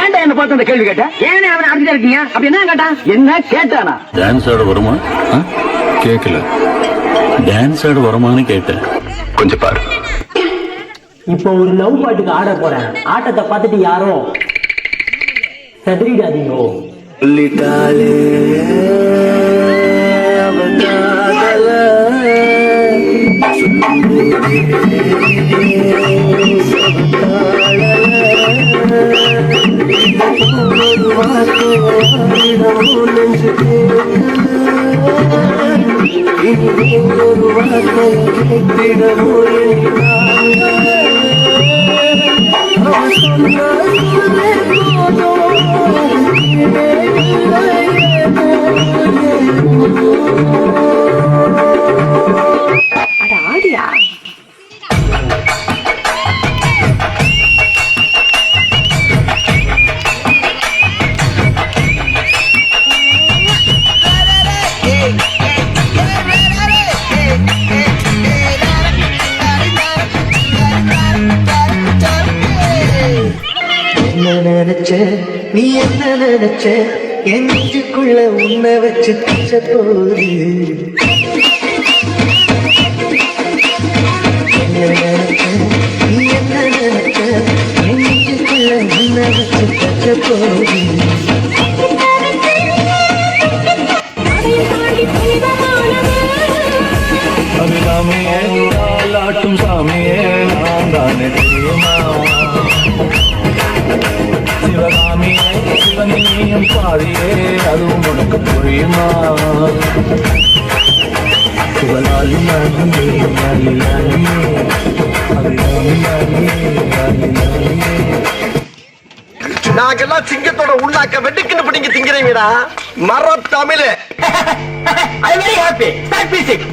ஏன்டா என்ன பார்த்து அந்த கேள்வி கேட்ட? ஏன் அவனை அடிச்சுட்டு இருக்கீங்க? அப்படி என்ன கேட்டான்? என்ன கேட்டானா? டான்ஸ் ஆட வருமா? கேட்கல. டான்ஸ் ஆட வருமானு கேட்டேன். கொஞ்சம் பாரு. இப்போ ஒரு லவ் பாட்டுக்கு ஆட போறேன். ஆட்டத்தை பார்த்துட்டு யாரோ செதறிடாதீங்க. ஆடியா நினைச்ச நீ என்ன நினைச்ச என் நெஞ்சுக்குள்ள உன்னை வச்சு தச்ச போது நினைச்ச நீ என்ன நினைச்ச என் நெஞ்சுக்குள்ள உன்னை வச்சு தச்ச போது அபிராமியே ஆட்டும் சாமியே நான் தானே தெரியுமா? சிவகாமியே சிவனியும் பாதியே அதுவும் உனக்கு புரியுமா? சிவலாலி நாளியே லாலி லாலியே அபிராமி லாலியே. நாங்கெல்லாம் சிங்கத்தோட உள்ளாக்க வெட்டுக்குன்னு பிடிங்க திங்கிறீங்கடா மர Tamil. I very happy. Start music.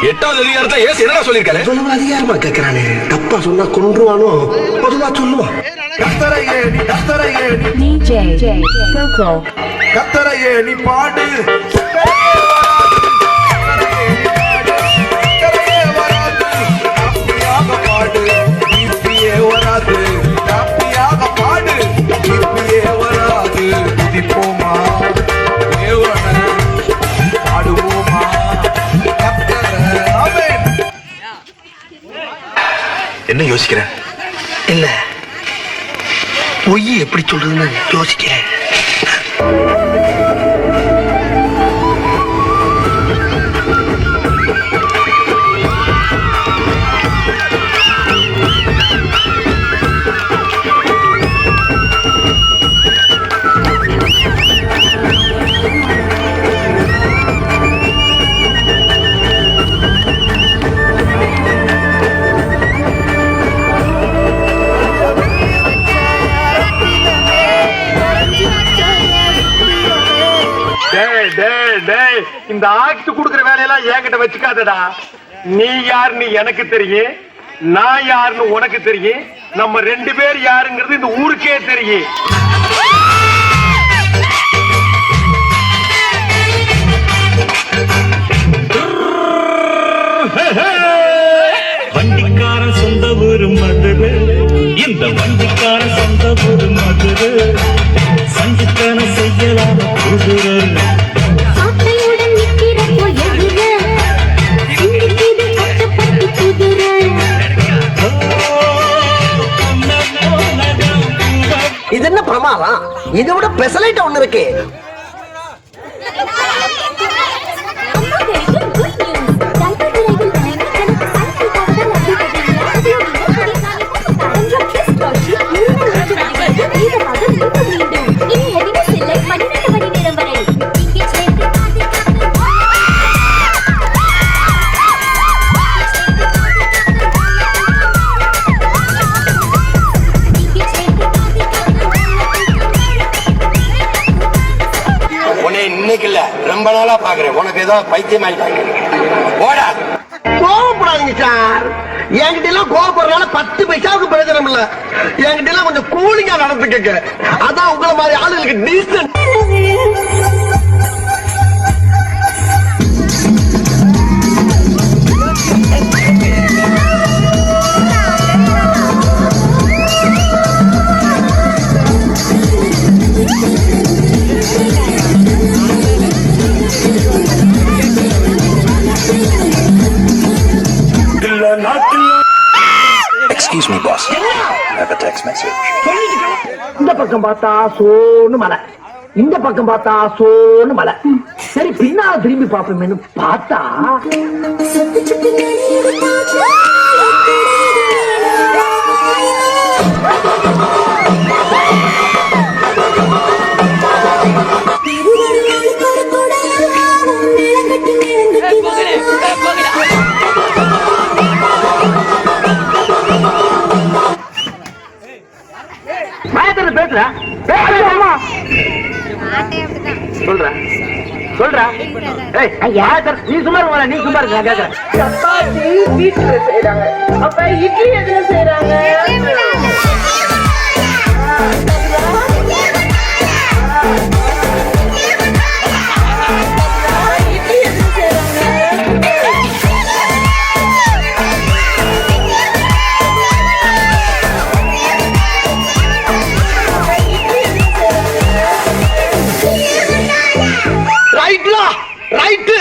எட்டாவது அதிகாரத்தை ஏசு என்னடா சொல்லிருக்காரு? அதிகாரமா கேட்கிறானே, தப்பா சொன்னா கொன்றுவானோ, பொதுவா சொல்லுவான். கத்தரையே நீ கத்தரையே DJ Coco கத்தரையே நீ பாடு. என்ன யோசிக்கிறேன்? இல்ல பொய் எப்படி சொல்றதுன்னு யோசிக்கிறேன். இந்த ஆக்ட் குடுக்கிற வேலையெல்லாம் என்கிட்ட வச்சுக்காதடா. நீ யாருன்னு எனக்கு தெரியும், நான் யாருன்னு உனக்கு தெரியும், நம்ம ரெண்டு பேர் யாருங்கிறது இந்த ஊருக்கே தெரியும். வண்டிக்காரன் சொந்த ஊரு மதுரை, இந்த வண்டிக்காரன் சொந்த ஊரு மதுரை, சஞ்சித்தனம் செய்யலாம குதிரை இது என்ன பிரமாதம்? இதை விட பெசலைட் ஒண்ணு இருக்கு. இன்னைக்கு இல்ல ரொம்ப நாளா பாக்குறேன். உனக்கு ஏதோ பைத்தியம் ஆயிட்டாங்க. போடா கோவப்படாதீங்க. கோவப்படாதீங்க சார். என்கிட்ட எல்லாம் கோவப்படுறதுனால 10 பைசாவுக்கு பிரயோஜனம் இல்ல. என்கிட்ட எல்லாம் கொஞ்சம் கூலிங்கா நடந்துக்கங்க. அதான் உங்களை மாதிரி ஆளுங்களுக்கு descent. Excuse me, boss. I have a text message. இந்த பக்கம் பார்த்தா சோன்னு மலை, இந்த பக்கம் பார்த்தா சோன்னு மலை. சரி பின்னால திரும்பி பாப்போமேனு பார்த்தா சொல்றா நீ சும்மா இருக்க, நீ சும்மா இருக்க. கேக்குறேன் சப்பாத்தி வீட்டுல செய்யறாங்க, அப்ப இட்லி எதுல செய்யறாங்க? ரைட்டு.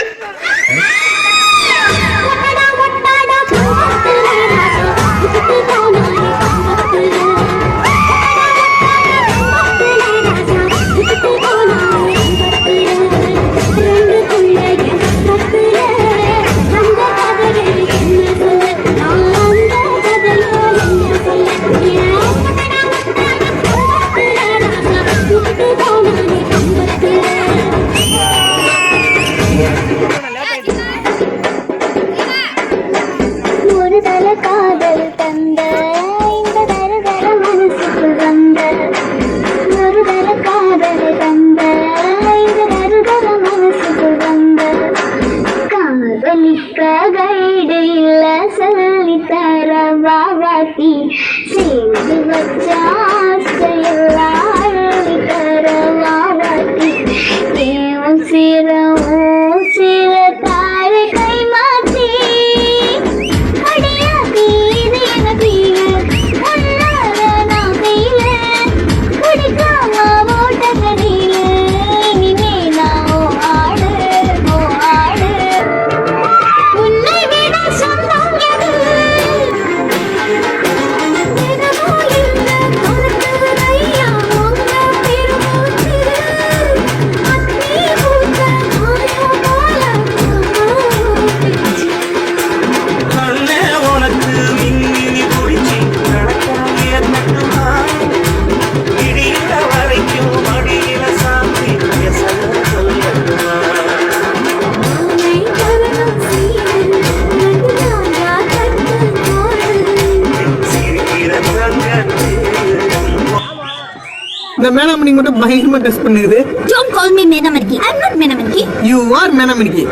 The Menamaniki மட்டும் பயங்கரமா டெஸ்ட் பண்ணுது. Don't call me Menamaniki. I'm not Menamaniki. You are Menamaniki.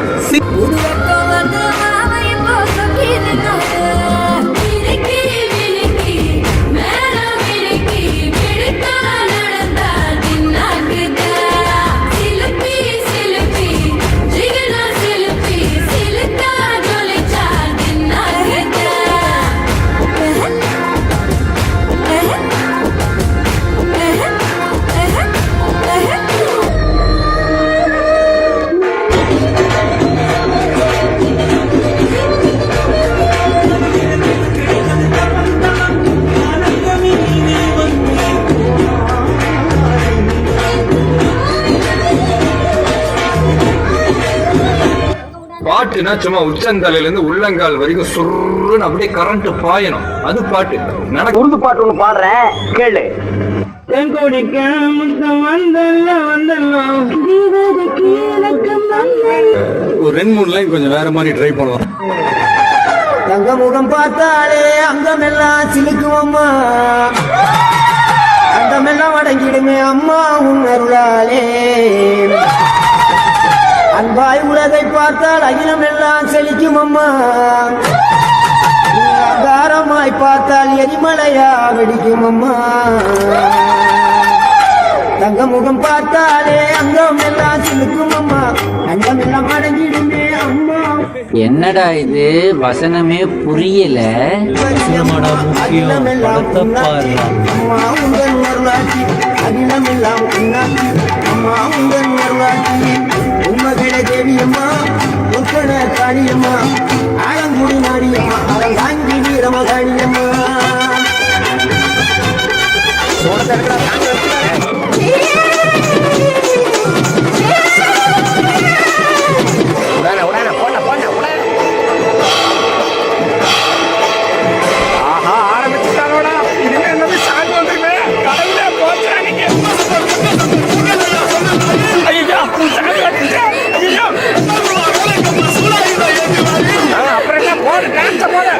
பாட்டுனா சும்மா உச்சந்தலையில இருந்து உள்ளங்கால் வரைக்கும் சுருன்னு அப்படியே கரண்ட் பாயணும். அது பாட்டு. உருது பாட்டு ஒண்ணு பாடுறேன், கேளு. ஒரு 2-3 லைன் கொஞ்சம் வேற மாதிரி ட்ரை பண்ணுவோம். தங்க முகம் பார்த்தாலே அங்கமெல்லாம் சிலுக்குவம்மா, அங்கமெல்லாம் அடங்கிடுமே அம்மா உன் அருளாலே. அன்பாய் உலகை பார்த்தால் அகிலம் எல்லாம் செழிக்கும் அம்மா. பார்த்தால் எரிமலையா வெடிக்கும் அம்மா தங்க முகம் பார்த்தாலே அங்கம் எல்லாம் சிலுக்கும் அம்மா அங்கம் எல்லாம் அடங்கிடுமே அம்மா. என்னடா இது வசனமே புரியல. அகிலம் எல்லாம் உன்னாட்சி அம்மா உங்கள் அருளாட்சி அகிலம் எல்லாம் உன்னாட்சி அம்மா உங்கள் அருளாட்சி உண்மகள தேவியம்மா உட்கண காளியம்மா ஆலங்குடி நாடியம்மா அலங்காஞ்சி வீரமகாளியம்மா. ஆஹா ஆரம்பிச்சுட்டாங்களா இனிமே என்னது சாங் வந்துருமே கடவுளே போச்சா நீங்க ஐயா ஐயோ அப்புறம் என்ன போடு டான்ஸ் போடு